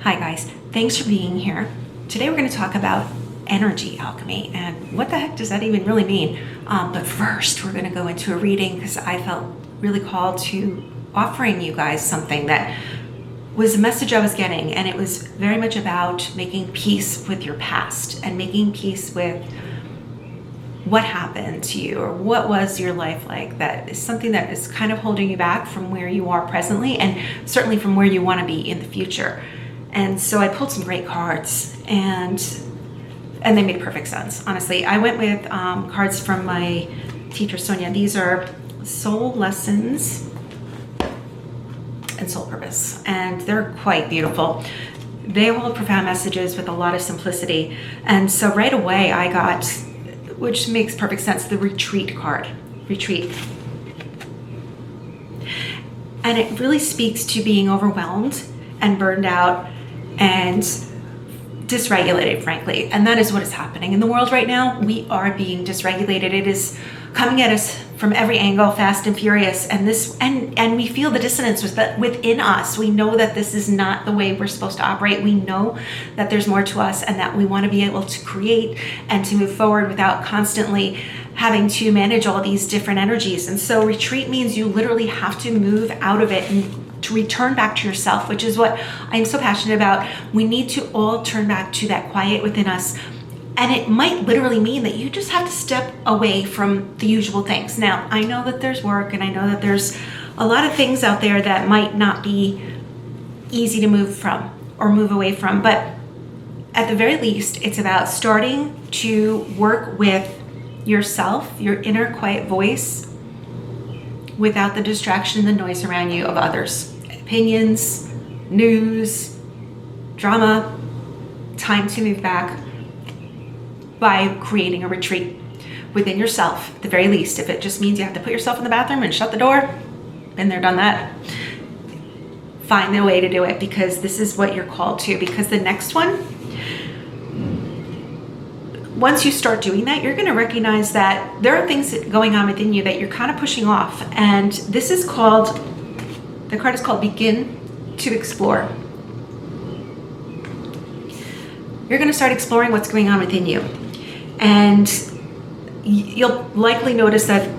Hi guys, thanks for being here. Today we're going to talk about energy alchemy and what the heck does that even really mean? But first we're going to go into a reading because I felt really called to offering you guys something that was a message I was getting, and it was very much about making peace with your past and making peace with what happened to you or what was your life like that is something that is kind of holding you back from where you are presently and certainly from where you want to be in the future. And so I pulled some great cards and they made perfect sense. Honestly, I went with cards from my teacher, Sonia. These are soul lessons and soul purpose, and they're quite beautiful. They hold profound messages with a lot of simplicity. And so right away I got, which makes perfect sense, the retreat card, retreat. And it really speaks to being overwhelmed and burned out and dysregulated, frankly. And that is what is happening in the world right now. We are being dysregulated. It is coming at us from every angle, fast and furious. And we feel the dissonance within us. We know that this is not the way we're supposed to operate. We know that there's more to us and that we want to be able to create and to move forward without constantly having to manage all these different energies. And so retreat means you literally have to move out of it and to return back to yourself, which is what I'm so passionate about. We need to all turn back to that quiet within us. And it might literally mean that you just have to step away from the usual things. Now, I know that there's work and I know that there's a lot of things out there that might not be easy to move from or move away from, but at the very least, it's about starting to work with yourself, your inner quiet voice, without the distraction and the noise around you of others. Opinions, news, drama. Time to move back by creating a retreat within yourself, at the very least. If it just means you have to put yourself in the bathroom and shut the door, been there, done that. Find the way to do it, because this is what you're called to. Because the next one, once you start doing that, you're going to recognize that there are things going on within you that you're kind of pushing off. And this is called, the card is called Begin to Explore. You're going to start exploring what's going on within you. And you'll likely notice that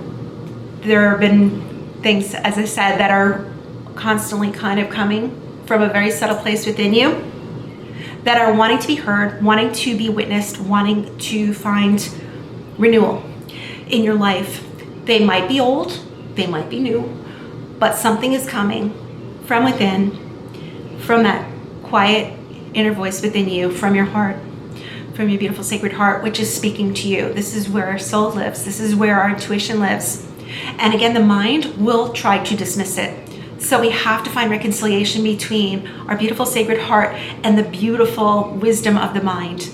there have been things, as I said, that are constantly kind of coming from a very subtle place within you, that are wanting to be heard, wanting to be witnessed, wanting to find renewal in your life. They might be old, they might be new, but something is coming from within, from that quiet inner voice within you, from your heart, from your beautiful sacred heart, which is speaking to you. This is where our soul lives. This is where our intuition lives. And again, the mind will try to dismiss it. So we have to find reconciliation between our beautiful sacred heart and the beautiful wisdom of the mind.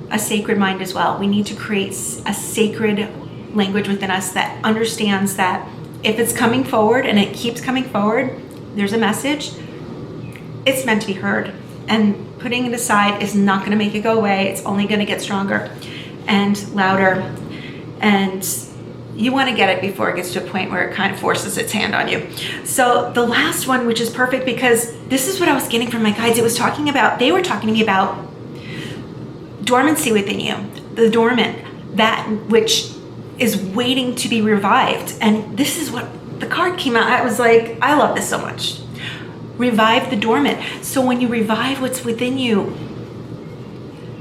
A sacred mind as well. We need to create a sacred language within us that understands that if it's coming forward and it keeps coming forward, there's a message. It's meant to be heard. And putting it aside is not going to make it go away. It's only going to get stronger and louder. And you want to get it before it gets to a point where it kind of forces its hand on you. So the last one, which is perfect, because this is what I was getting from my guides. They were talking to me about dormancy within you, the dormant, that which is waiting to be revived. And this is what the card came out. I was like, I love this so much. Revive the dormant. So when you revive what's within you,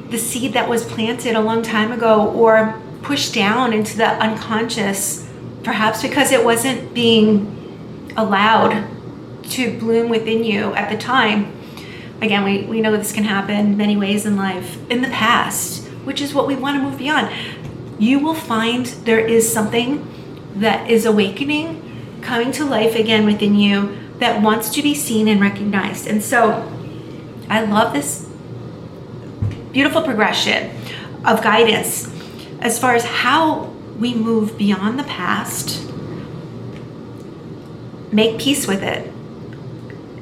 the seed that was planted a long time ago or pushed down into the unconscious, perhaps because it wasn't being allowed to bloom within you at the time. Again, we know this can happen many ways in life, in the past, which is what we want to move beyond. You will find there is something that is awakening, coming to life again within you, that wants to be seen and recognized. And so I love this beautiful progression of guidance as far as how we move beyond the past, make peace with it,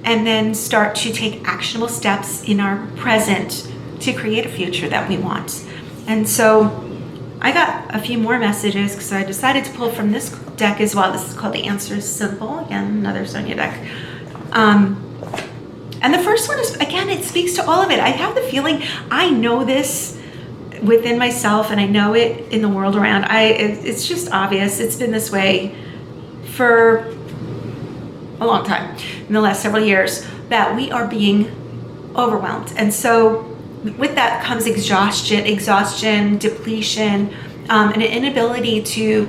and then start to take actionable steps in our present to create a future that we want. And so I got a few more messages because I decided to pull from this deck as well. This is called The Answer is Simple. Again, another Sonia deck. And the first one is, again, it speaks to all of it. I have the feeling, I know this within myself, and I know it in the world around. It's just obvious. It's been this way for a long time, in the last several years, that we are being overwhelmed. And so with that comes exhaustion, depletion, and an inability to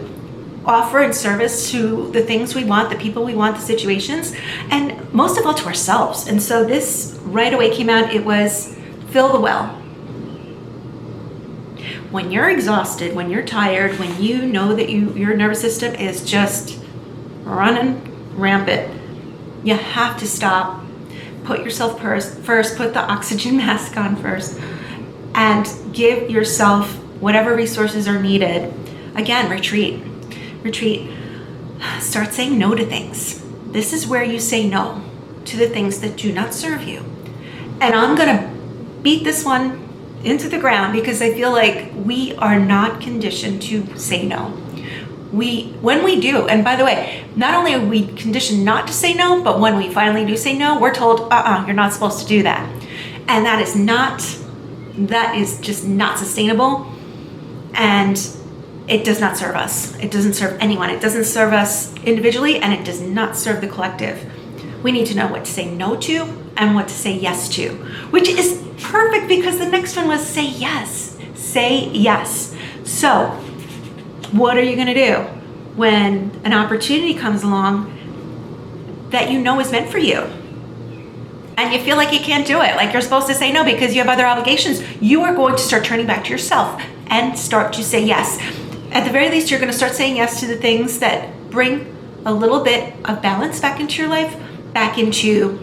offer in service to the things we want, the people we want, the situations, and most of all to ourselves. And so this right away came out. It was fill the well. When you're exhausted, when you're tired, when you know that your nervous system is just running rampant, you have to stop. Put yourself first, put the oxygen mask on first, and give yourself whatever resources are needed. Again, retreat. Start saying no to things. This is where you say no to the things that do not serve you. And I'm gonna beat this one into the ground because I feel like we are not conditioned to say no. When we do, and by the way, not only are we conditioned not to say no, but when we finally do say no, we're told, you're not supposed to do that. And that is just not sustainable. And it does not serve us. It doesn't serve anyone. It doesn't serve us individually, and it does not serve the collective. We need to know what to say no to and what to say yes to, which is perfect because the next one was say yes. Say yes. So what are you going to do when an opportunity comes along that you know is meant for you and you feel like you can't do it, like you're supposed to say no because you have other obligations? You are going to start turning back to yourself and start to say yes. At the very least, you're going to start saying yes to the things that bring a little bit of balance back into your life, back into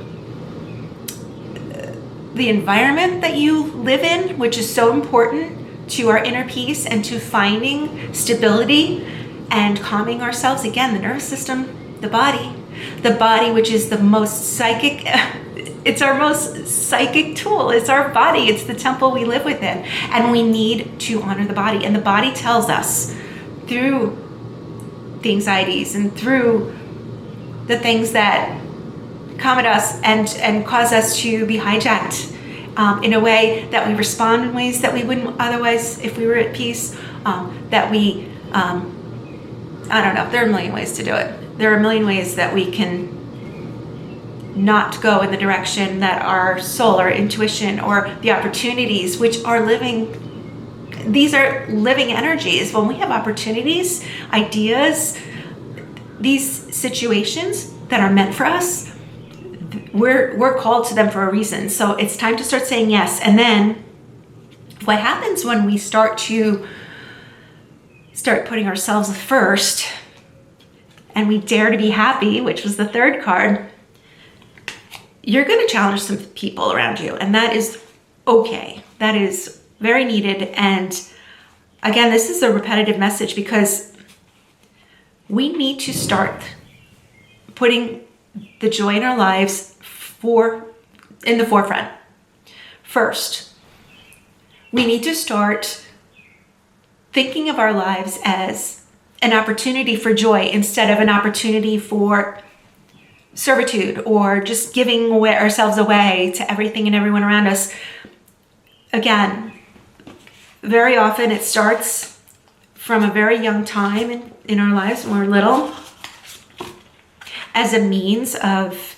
the environment that you live in, which is so important to our inner peace and to finding stability and calming ourselves. Again, the nervous system, the body, which is the most psychic, it's our most psychic tool. It's our body. It's the temple we live within. And we need to honor the body. And the body tells us through the anxieties and through the things that come at us and cause us to be hijacked in a way that we respond in ways that we wouldn't otherwise if we were at peace, that we, I don't know, there are a million ways to do it. There are a million ways that we can not go in the direction that our soul, our intuition, or the opportunities, which are living, these are living energies. When we have opportunities, ideas, these situations that are meant for us, we're called to them for a reason. So it's time to start saying yes. And then what happens when we start putting ourselves first and we dare to be happy, which was the third card, you're going to challenge some people around you. And that is okay. That is very needed. And again, this is a repetitive message because we need to start putting the joy in our lives in the forefront. First, we need to start thinking of our lives as an opportunity for joy instead of an opportunity for servitude or just giving ourselves away to everything and everyone around us. Again, very often it starts from a very young time in our lives when we're little as a means of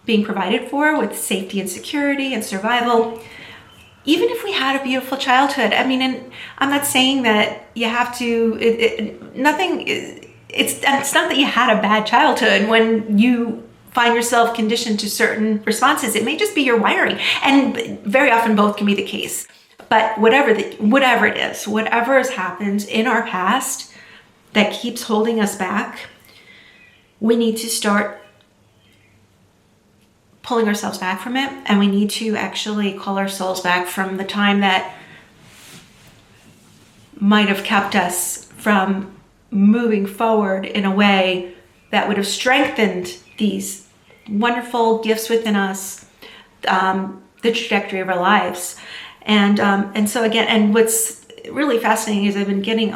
being provided for with safety and security and survival. Even if we had a beautiful childhood, I mean, and I'm not saying that you have to, it's not that you had a bad childhood when you find yourself conditioned to certain responses. It may just be your wiring, and very often both can be the case. But whatever it is, whatever has happened in our past that keeps holding us back, we need to start pulling ourselves back from it, and we need to actually call our souls back from the time that might have kept us from moving forward in a way that would have strengthened these wonderful gifts within us, the trajectory of our lives. And so again, and what's really fascinating is I've been getting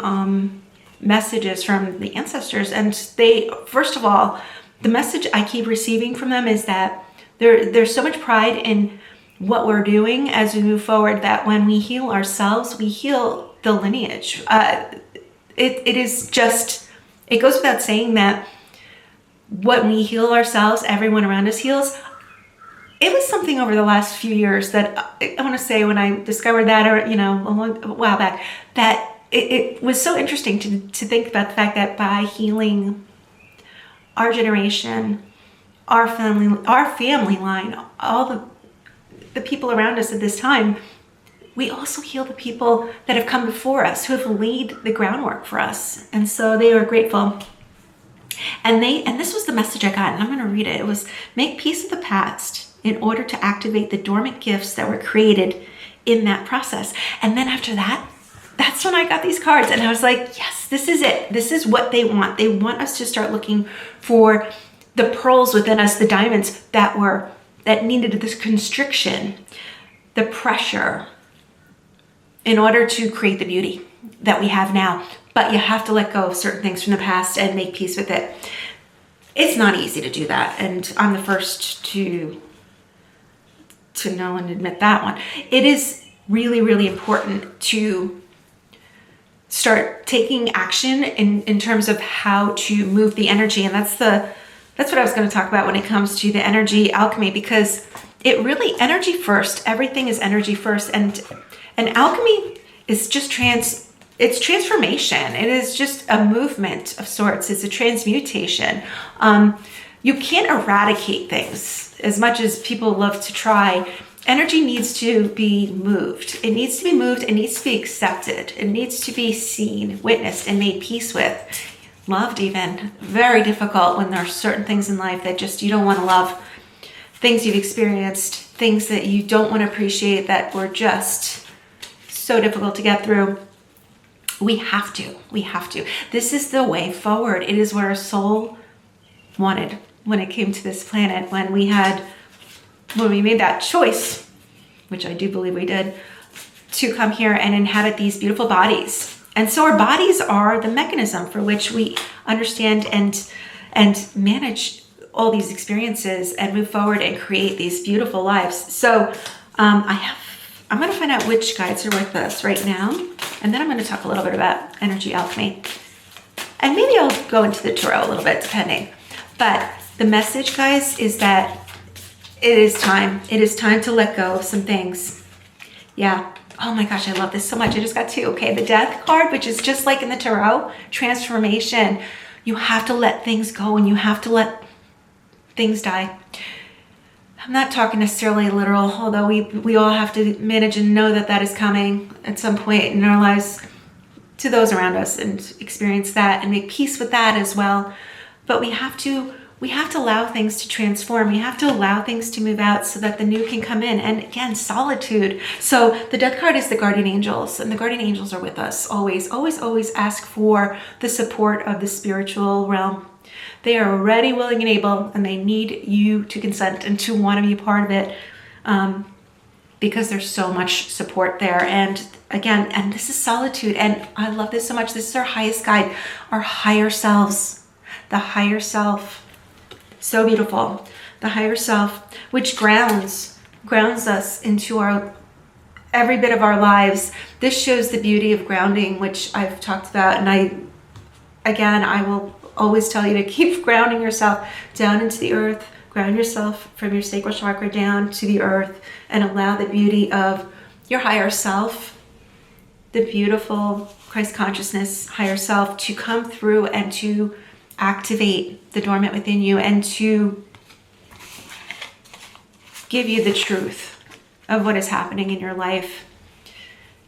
messages from the ancestors, and they, first of all, the message I keep receiving from them is that There's so much pride in what we're doing as we move forward that when we heal ourselves, we heal the lineage. It is just, it goes without saying that when we heal ourselves, everyone around us heals. It was something over the last few years that I want to say when I discovered that, or, a while back, that it was so interesting to think about the fact that by healing our generation, our family line, all the people around us at this time, we also heal the people that have come before us, who have laid the groundwork for us. And so they are grateful. And this was the message I got, and I'm going to read it. It was, make peace with the past in order to activate the dormant gifts that were created in that process. And then after that, that's when I got these cards, and I was like, yes, this is it. This is what they want. They want us to start looking for the pearls within us, the diamonds that needed this constriction, the pressure, in order to create the beauty that we have now. But you have to let go of certain things from the past and make peace with it. It's not easy to do that, and I'm the first to know and admit that one. It is really, really important to start taking action in terms of how to move the energy. And that's what I was going to talk about when it comes to the energy alchemy, because it really, energy first, everything is energy first. And alchemy is just it's transformation. It is just a movement of sorts. It's a transmutation. You can't eradicate things as much as people love to try. Energy needs to be moved. It needs to be moved. It needs to be accepted. It needs to be seen, witnessed, and made peace with. Loved even. Very difficult when there are certain things in life that just you don't want to love. Things you've experienced, things that you don't want to appreciate, that were just so difficult to get through. We have to. This is the way forward. It is what our soul wanted when it came to this planet, when we made that choice, which I do believe we did, to come here and inhabit these beautiful bodies. And so our bodies are the mechanism for which we understand and manage all these experiences and move forward and create these beautiful lives. So I'm going to find out which guides are with us right now, and then I'm going to talk a little bit about energy alchemy. And maybe I'll go into the tarot a little bit, depending. But the message, guys, is that it is time. It is time to let go of some things. Yeah. Oh my gosh, I love this so much. I just got two. Okay, the Death card, which is just like in the tarot, transformation. You have to let things go, and you have to let things die. I'm not talking necessarily literal, although we all have to manage and know that is coming at some point in our lives to those around us, and experience that and make peace with that as well. But we have to allow things to transform. We have to allow things to move out so that the new can come in. And again, solitude. So the Death card is the guardian angels, and the guardian angels are with us always. Always, always ask for the support of the spiritual realm. They are ready, willing, and able, and they need you to consent and to want to be a part of it, because there's so much support there. And again, and this is solitude, and I love this so much. This is our highest guide, our higher selves, the higher self. So beautiful. The higher self, which grounds us into every bit of our lives. This shows the beauty of grounding, which I've talked about, and I will always tell you to keep grounding yourself down into the earth. Ground yourself from your sacral chakra down to the earth, and allow the beauty of your higher self, the beautiful Christ consciousness higher self, to come through and to activate the dormant within you, and to give you the truth of what is happening in your life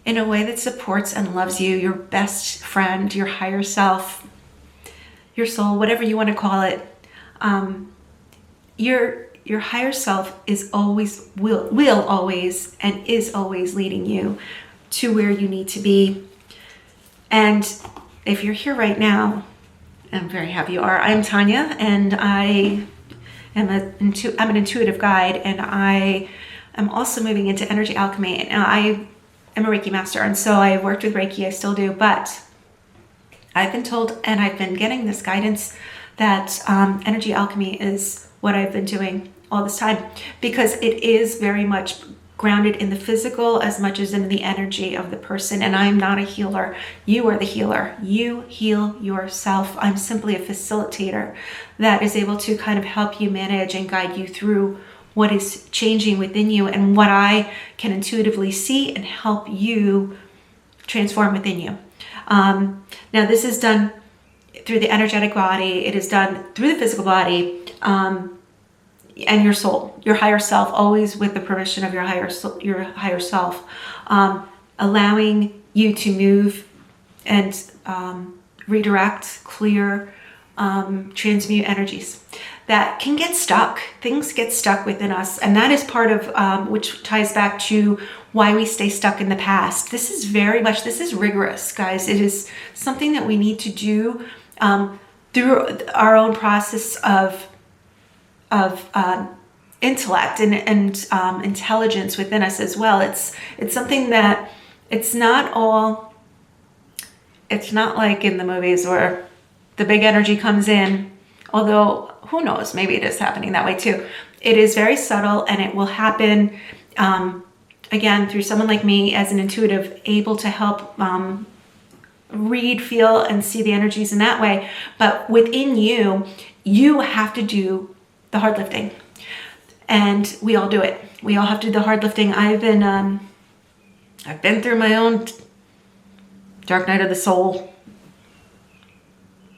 in a way that supports and loves you, your best friend, your higher self, your soul, whatever you want to call it. Your higher self is always, will always, and is always leading you to where you need to be. And if you're here right now, I'm very happy you are. I'm Tanya, and I'm an intuitive guide, and I am also moving into energy alchemy. And I am a Reiki master, and so I worked with Reiki. I still do, but I've been told, and I've been getting this guidance, that energy alchemy is what I've been doing all this time, because it is very much grounded in the physical as much as in the energy of the person. And I'm not a healer. You are the healer. You heal yourself. I'm simply a facilitator that is able to kind of help you manage and guide you through what is changing within you and what I can intuitively see and help you transform within you. Now, this is done through the energetic body. It is done through the physical body, and your soul, your higher self, always with the permission of your higher self, allowing you to move and redirect, clear, transmute energies that can get stuck. Things get stuck within us, and that is part of which ties back to why we stay stuck in the past. This is rigorous, guys. It is something that we need to do through our own process of intellect and intelligence within us as well. It's something that it's not like in the movies where the big energy comes in, although who knows, maybe it is happening that way too. It is very subtle, and it will happen again through someone like me as an intuitive, able to help read, feel, and see the energies in that way. But within you, you have to do the hard lifting, and we all do it. We all have to do the hard lifting. I've been through my own dark night of the soul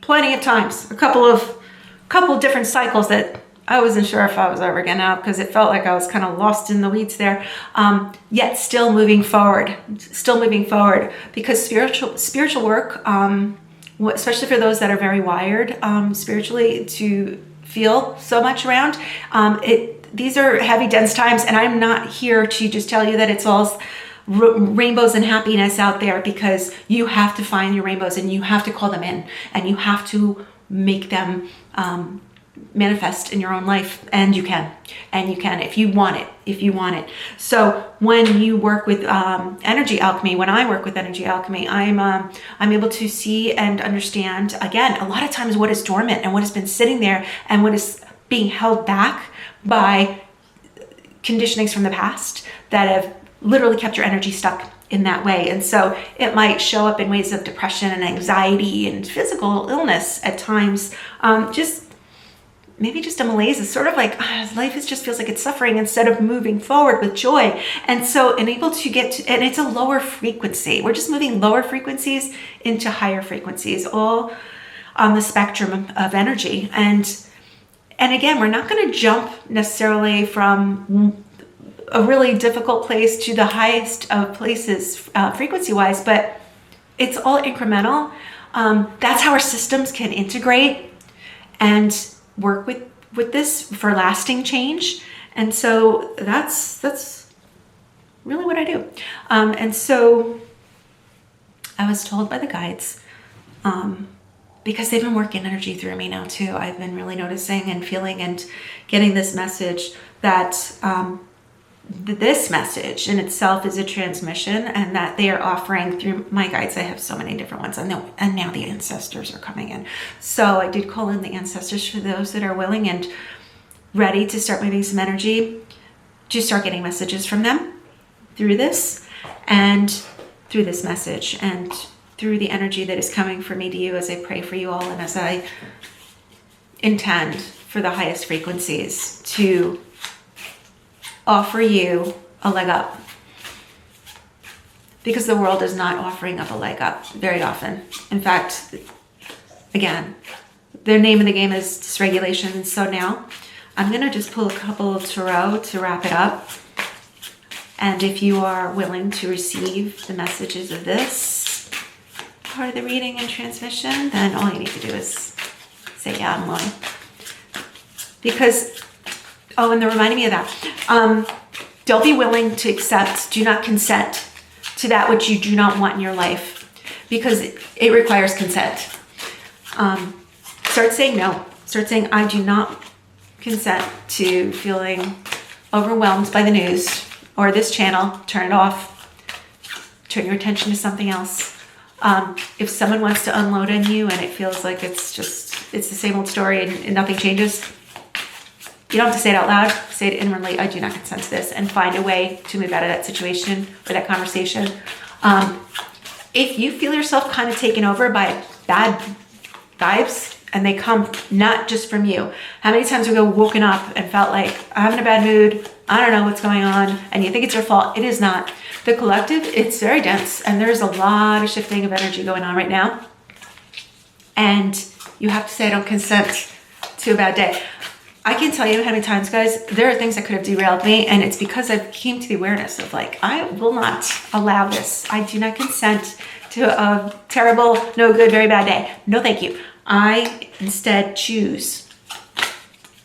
plenty of times. A couple of different cycles that I wasn't sure if I was ever getting out, because it felt like I was kind of lost in the weeds there. Yet still moving forward, because spiritual work, especially for those that are very wired spiritually to feel so much around, these are heavy, dense times, and I'm not here to just tell you that it's all rainbows and happiness out there, because you have to find your rainbows and you have to call them in, and you have to make them manifest in your own life. And you can if you want it. So when you work with energy alchemy, when I work with energy alchemy, I'm able to see and understand, again, a lot of times what is dormant and what has been sitting there and what is being held back by conditionings from the past that have literally kept your energy stuck in that way. And so it might show up in ways of depression and anxiety and physical illness at times. Maybe just a malaise. Is sort of like life just feels like it's suffering instead of moving forward with joy. And so, and able to get to, and it's a lower frequency. We're just moving lower frequencies into higher frequencies, all on the spectrum of energy. And again, we're not going to jump necessarily from a really difficult place to the highest of places frequency-wise, but it's all incremental. That's how our systems can integrate and work with this for lasting change. And so that's really what I do. And so I was told by the guides, because they've been working energy through me now too, I've been really noticing and feeling and getting this message that this message in itself is a transmission, and that they are offering through my guides. I have so many different ones, and now the ancestors are coming in. So I did call in the ancestors for those that are willing and ready to start moving some energy, to start getting messages from them through this and through this message and through the energy that is coming from me to you as I pray for you all, and as I intend for the highest frequencies to offer you a leg up, because the world is not offering up a leg up very often. In fact, again, the name of the game is dysregulation. So now I'm going to just pull a couple of tarot to wrap it up. And if you are willing to receive the messages of this part of the reading and transmission, then all you need to do is say, yeah, I'm willing. Because and they're reminding me of that. Don't be willing to accept, do not consent to that which you do not want in your life, because it requires consent. Start saying no. Start saying, I do not consent to feeling overwhelmed by the news or this channel. Turn it off. Turn your attention to something else. If someone wants to unload on you and it feels like it's the same old story and nothing changes, You don't have to say it out loud. Say it inwardly. I do not consent to this, and find a way to move out of that situation or that conversation. If you feel yourself kind of taken over by bad vibes, and they come not just from you. How many times have you woken up and felt like, I'm in a bad mood, I don't know what's going on, and you think it's your fault? It is not. The collective, it's very dense, and there's a lot of shifting of energy going on right now. And you have to say, I don't consent to a bad day. I can tell you how many times, guys, there are things that could have derailed me, and it's because I came to the awareness of like, I will not allow this. I do not consent to a terrible, no good, very bad day. No, thank you. I instead choose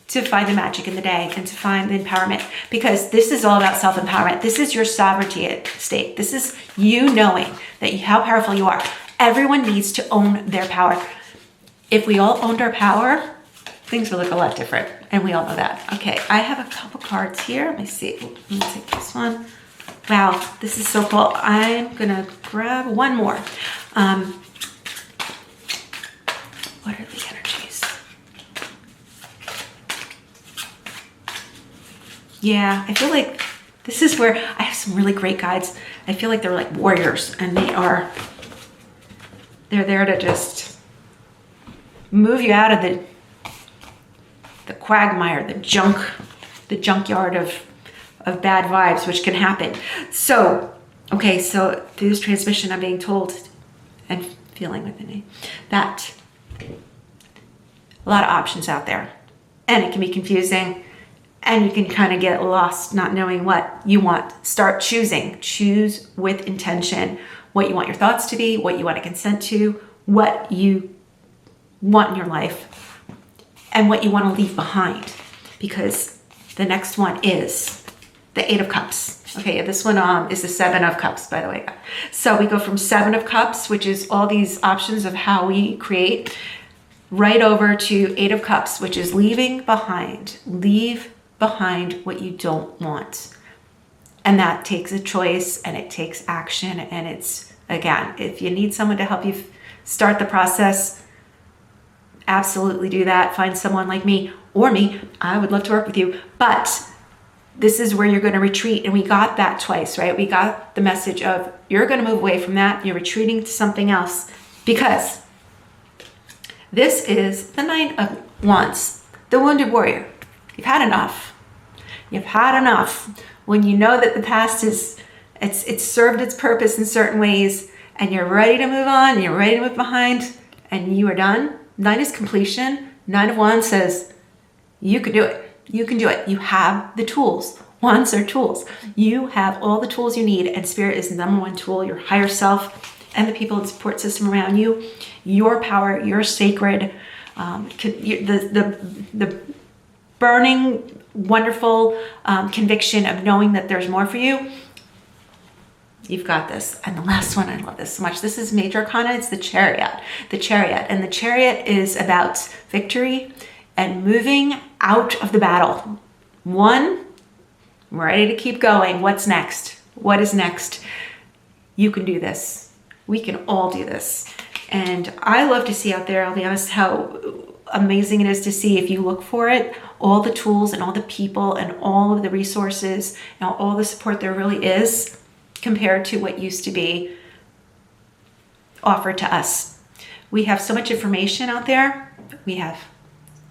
to find the magic in the day and to find the empowerment, because this is all about self-empowerment. This is your sovereignty state. This is you knowing that how powerful you are. Everyone needs to own their power. If we all owned our power, things would look a lot different, and we all know that. Okay, I have a couple cards here. Let me see. Let me take this one. Wow, this is so cool. I'm gonna grab one more. What are the energies? Yeah, I feel like this is where I have some really great guides. I feel like they're like warriors, and they're there to just move you out of the quagmire, the junkyard of bad vibes, which can happen. So, okay, so through this transmission, I'm being told and feeling within me that a lot of options out there, and it can be confusing, and you can kind of get lost not knowing what you want. Start choosing. Choose with intention what you want your thoughts to be, what you want to consent to, what you want in your life, and what you want to leave behind, because the next one is the 8 of Cups. Okay, this one is the 7 of Cups, by the way. So we go from 7 of Cups, which is all these options of how we create, right over to 8 of Cups, which is leaving behind. Leave behind what you don't want. And that takes a choice, and it takes action. And it's, again, if you need someone to help you start the process, absolutely do that. Find someone like me or me. I would love to work with you. But this is where you're going to retreat. And we got that twice, right? We got the message of you're going to move away from that. You're retreating to something else, because this is the 9 of Wands, the wounded warrior. You've had enough. You've had enough. When you know that the past it's served its purpose in certain ways, and you're ready to move on, you're ready to move behind, and you are done. 9 is completion. 9 of Wands says, you can do it. You can do it. You have the tools. Wands are tools. You have all the tools you need, and Spirit is the number one tool, your higher self, and the people and support system around you. Your power, your sacred, the burning, wonderful conviction of knowing that there's more for you. You've got this. And the last one, I love this so much. This is Major Arcana. It's the Chariot. The Chariot. And the Chariot is about victory and moving out of the battle. One, ready to keep going. What's next? What is next? You can do this. We can all do this. And I love to see out there, I'll be honest, how amazing it is to see, if you look for it, all the tools and all the people and all of the resources and all the support there really is, compared to what used to be offered to us. We have so much information out there. We have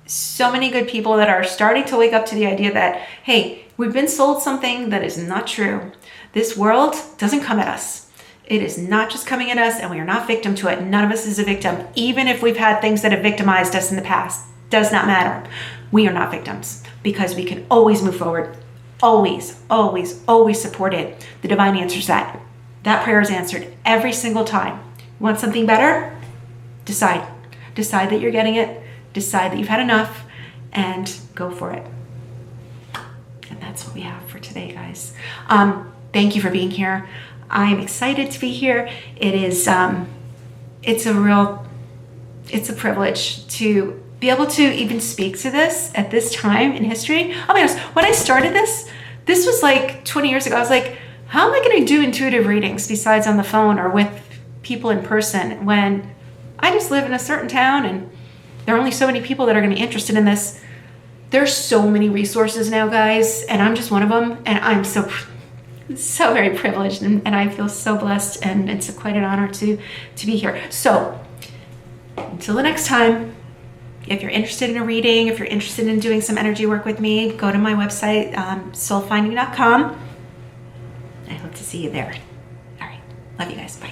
so many good people that are starting to wake up to the idea that, hey, we've been sold something that is not true. This world doesn't come at us. It is not just coming at us, and we are not victim to it. None of us is a victim. Even if we've had things that have victimized us in the past, does not matter. We are not victims, because we can always move forward. Always, always, always support it. The divine answers that. That prayer is answered every single time. You want something better? Decide. Decide that you're getting it. Decide that you've had enough, and go for it. And that's what we have for today, guys. Thank you for being here. I'm excited to be here. It is, it's a privilege to be able to even speak to this at this time in history. I'll be honest, when I started this was like 20 years ago. I was like, how am I going to do intuitive readings besides on the phone or with people in person, when I just live in a certain town and there are only so many people that are going to be interested in this? There's so many resources now, guys, and I'm just one of them, and I'm so very privileged, and I feel so blessed, and it's quite an honor to be here. So until the next time, if you're interested in a reading, if you're interested in doing some energy work with me, go to my website, soulfinding.com. I hope to see you there. All right. Love you guys. Bye.